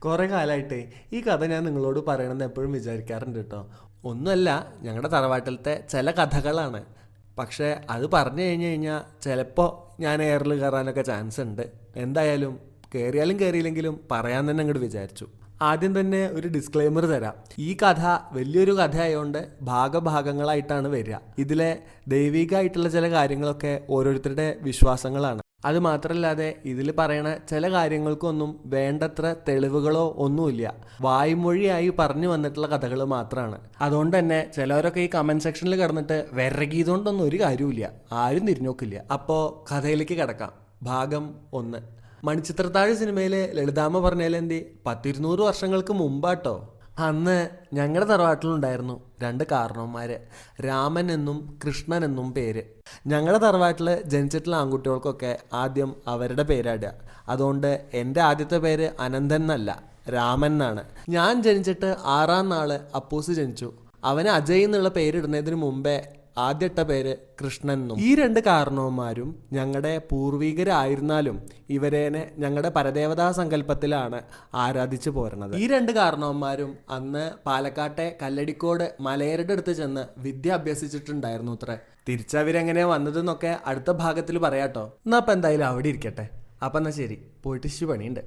കുറേ കാലമായിട്ടേ ഈ കഥ ഞാൻ നിങ്ങളോട് പറയണമെന്ന് എപ്പോഴും വിചാരിക്കാറുണ്ട് കേട്ടോ. ഒന്നുമല്ല, ഞങ്ങളുടെ തറവാട്ടിലത്തെ ചില കഥകളാണ്. പക്ഷേ അത് പറഞ്ഞു കഴിഞ്ഞ് കഴിഞ്ഞാൽ ചിലപ്പോൾ ഞാൻ എയറിൽ കയറാനൊക്കെ ചാൻസ് ഉണ്ട്. എന്തായാലും കയറിയാലും കയറിയില്ലെങ്കിലും പറയാൻ തന്നെ അങ്ങോട്ട് വിചാരിച്ചു. ആദ്യം തന്നെ ഒരു ഡിസ്ക്ലെയിമർ തരാം. ഈ കഥ വലിയൊരു കഥയായതുകൊണ്ട് ഭാഗഭാഗങ്ങളായിട്ടാണ് വരിക. ഇതിലെ ദൈവികമായിട്ടുള്ള ചില കാര്യങ്ങളൊക്കെ ഓരോരുത്തരുടെ വിശ്വാസങ്ങളാണ്. അത് മാത്രമല്ലാതെ ഇതിൽ പറയണ ചില കാര്യങ്ങൾക്കൊന്നും വേണ്ടത്ര തെളിവുകളോ ഒന്നുമില്ല. വായ്മൊഴിയായി പറഞ്ഞു വന്നിട്ടുള്ള കഥകൾ മാത്രമാണ്. അതുകൊണ്ട് തന്നെ ചിലവരൊക്കെ ഈ കമൻറ്റ് സെക്ഷനിൽ കിടന്നിട്ട് വിറകിയതുകൊണ്ടൊന്നും ഒരു കാര്യമില്ല, ആരും തിരിഞ്ഞോക്കില്ല. അപ്പോൾ കഥയിലേക്ക് കിടക്കാം. ഭാഗം 1. മണിച്ചിത്രത്താഴ് സിനിമയിലെ ലളിതാമ്മ പറഞ്ഞാലെന്തി 100-200 വർഷങ്ങൾക്ക് മുമ്പാട്ടോ. അന്ന് ഞങ്ങളുടെ തറവാട്ടിലുണ്ടായിരുന്നു 2 കാരണവന്മാർ, രാമൻ എന്നും കൃഷ്ണൻ എന്നും പേര്. ഞങ്ങളുടെ തറവാട്ടിൽ ജനിച്ചിട്ടുള്ള ആൺകുട്ടികൾക്കൊക്കെ ആദ്യം അവരുടെ പേരാടുക. അതുകൊണ്ട് എൻ്റെ ആദ്യത്തെ പേര് അനന്തൻ എന്നല്ല, രാമൻ എന്നാണ്. ഞാൻ ജനിച്ചിട്ട് 6ാം നാൾ അപ്പൂസ് ജനിച്ചു. അവന് അജയ് എന്നുള്ള പേരിടുന്നതിന് മുമ്പേ ആദ്യട്ട പേര് കൃഷ്ണൻ എന്നും. ഈ 2 കാരണവന്മാരും ഞങ്ങളുടെ പൂർവികരായിരുന്നാലും ഇവരേനെ ഞങ്ങളുടെ പരദേവതാ സങ്കല്പത്തിലാണ് ആരാധിച്ചു പോരണത്. ഈ 2 കാരണവന്മാരും അന്ന് പാലക്കാട്ടെ കല്ലടിക്കോട് മലയരുടെ അടുത്ത് ചെന്ന് വിദ്യ അഭ്യസിച്ചിട്ടുണ്ടായിരുന്നു അത്രേ. തിരിച്ചവരെങ്ങനെ വന്നതെന്നൊക്കെ അടുത്ത ഭാഗത്തിൽ പറയാട്ടോ. എന്നാ അപ്പം എന്തായാലും അവിടെ ഇരിക്കട്ടെ. അപ്പം എന്നാൽ ശരി, പോയിട്ട് പണിയുണ്ട്.